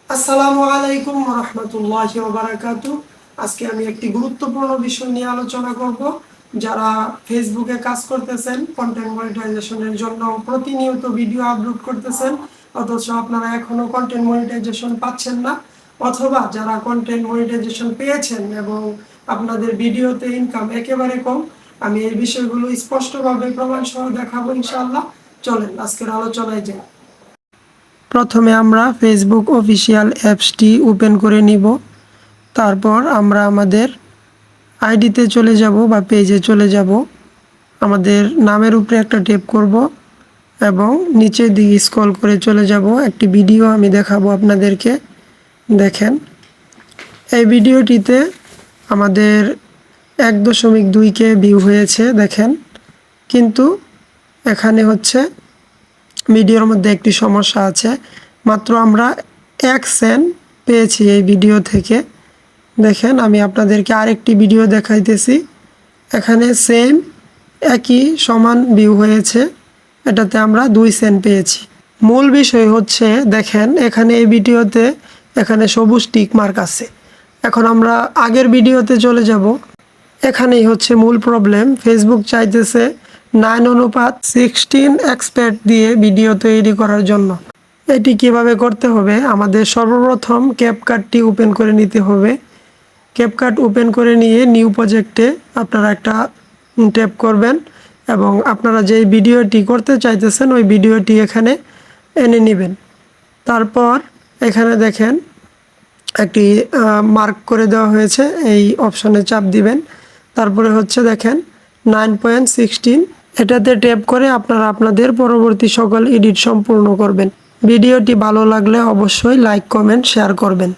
আসসালামু আলাইকুম ওয়া রাহমাতুল্লাহি ওয়া বারাকাতুহু। আজকে আমি একটি গুরুত্বপূর্ণ বিষয় নিয়ে আলোচনা করব। যারা ফেসবুকে কাজ করতেছেন, কন্টেন্ট মনিটাইজেশনের জন্য প্রতিনিয়ত ভিডিও আপলোড করতেছেন, অথচ আপনারা এখনো কন্টেন্ট মনিটাইজেশন পাচ্ছেন না, অথবা যারা কন্টেন্ট মনিটাইজেশন পেয়েছেন এবং আপনাদের ভিডিওতে ইনকাম একেবারে কম, আমি এই বিষয়গুলো স্পষ্টভাবে প্রমাণ সহ দেখাবো ইনশাআল্লাহ। চলেন আজকের আলোচনায় যাই। প্রথমে আমরা ফেসবুক অফিসিয়াল অ্যাপসটি ওপেন করে নিব। তারপর আমরা আমাদের আইডিতে চলে যাব বা পেজে চলে যাব। আমাদের নামের উপরে একটা ট্যাপ করব এবং নিচের দিকে স্ক্রল করে চলে যাব। একটি ভিডিও আমি দেখাবো আপনাদেরকে। দেখেন, এই ভিডিওটিতে আমাদের 1.2K ভিউ হয়েছে দেখেন, কিন্তু এখানে হচ্ছে ভিডিওর মধ্যে একটি সমস্যা আছে। মাত্র আমরা 1 সেন্ট পেয়েছি এই ভিডিও থেকে। দেখেন, আমি আপনাদেরকে আরেকটি ভিডিও দেখাইতেছি। এখানে সেম একই সমান ভিউ হয়েছে, এটাতে আমরা 2 সেন্ট পেয়েছি। মূল বিষয় হচ্ছে দেখেন, এখানে এই ভিডিওতে এখানে সবুজ টিক মার্ক আছে। এখন আমরা আগের ভিডিওতে চলে যাব। এখানেই হচ্ছে মূল প্রবলেম। ফেসবুক চাইতেছে 9:16 এক্সপার্ট দিয়ে ভিডিও তৈরি করার জন্য। এটি কিভাবে করতে হবে? আমাদের সর্বপ্রথম ক্যাপকাটটি ওপেন করে নিতে হবে। ক্যাপকাট ওপেন করে নিয়ে নিউ প্রজেক্টে আপনারা একটা ট্যাপ করবেন এবং আপনারা যেই ভিডিওটি করতে চাইতেছেন ওই ভিডিওটি এখানে এনে নেবেন। তারপর এখানে দেখেন একটি মার্ক করে দেওয়া হয়েছে, এই অপশনে চাপ দিবেন। তারপরে হচ্ছে দেখেন 9.16, এটাতে ট্যাপ করে আপনারা আপনাদের পরবর্তী সকল এডিট সম্পূর্ণ করবেন। ভিডিওটি ভালো লাগলে অবশ্যই লাইক, কমেন্ট, শেয়ার করবেন।